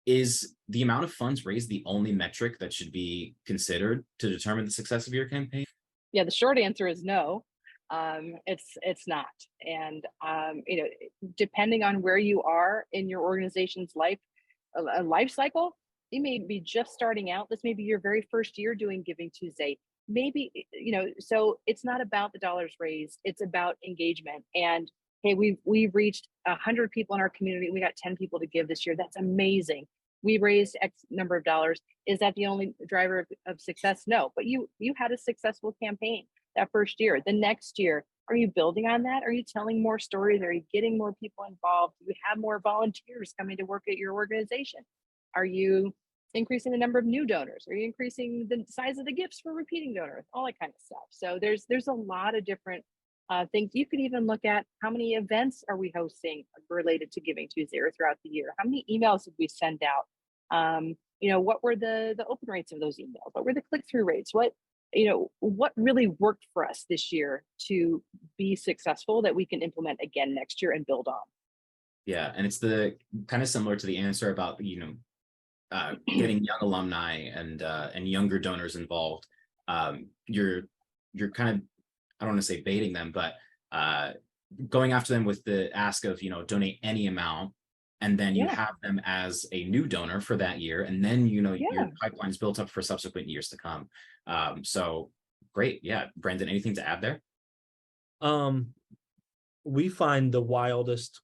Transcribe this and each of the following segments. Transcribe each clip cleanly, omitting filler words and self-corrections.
is the amount of funds raised the only metric that should be considered to determine the success of your campaign? Yeah, the short answer is no. It's not. And depending on where you are in your organization's life cycle, you may be just starting out. This may be your very first year doing Giving Tuesday. Maybe, so it's not about the dollars raised, it's about engagement. And hey, we've reached 100 people in our community. We got 10 people to give this year. That's amazing. We raised X number of dollars. Is that the only driver of success? No, but you had a successful campaign that first year. The next year, are you building on that? Are you telling more stories? Are you getting more people involved? Do you have more volunteers coming to work at your organization? Are you increasing the number of new donors? Are you increasing the size of the gifts for repeating donors? All that kind of stuff. So there's a lot of different things. You could even look at how many events are we hosting related to Giving Tuesday or throughout the year? How many emails did we send out? What were the open rates of those emails? What were the click-through rates? What really worked for us this year to be successful that we can implement again next year and build on? Yeah, and it's the kind of similar to the answer about getting young alumni and younger donors involved. You're kind of, I don't want to say baiting them, but going after them with the ask of donate any amount, and then you have them as a new donor for that year, and then your pipeline is built up for subsequent years to come. So great. Yeah, Brandon, anything to add there? We find the wildest,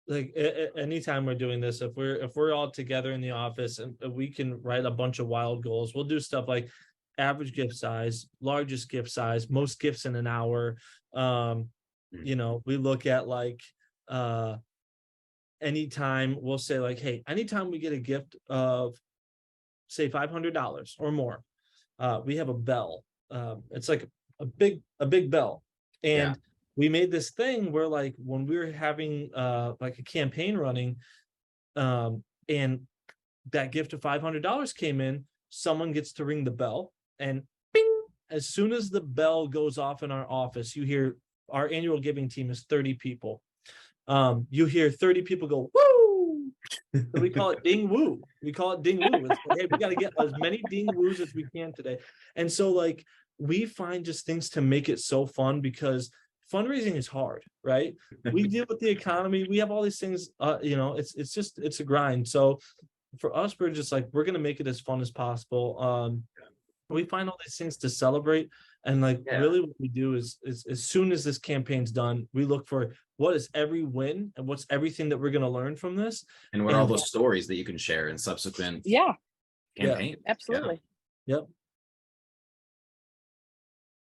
like anytime we're doing this, if we're all together in the office and we can write a bunch of wild goals, we'll do stuff like average gift size, largest gift size, most gifts in an hour. We look at like anytime we'll say like, hey, anytime we get a gift of say $500 or more, we have a bell. It's like a big bell. And we made this thing where like when we were having like a campaign running, and that gift of $500 came in, someone gets to ring the bell, and bing, as soon as the bell goes off in our office, you hear our annual giving team is 30 people. You hear 30 people go, woo! So we call it ding woo. We call it ding woo. It's like, hey, we got to get as many ding woos as we can today. And so like we find just things to make it so fun, because fundraising is hard, right? We deal with the economy. We have all these things, it's a grind. So for us, we're just like, we're going to make it as fun as possible. We find all these things to celebrate. And like, really what we do is as soon as this campaign's done, we look for what is every win and what's everything that we're going to learn from this. And what are all those stories that you can share in subsequent campaigns. Absolutely. Yep.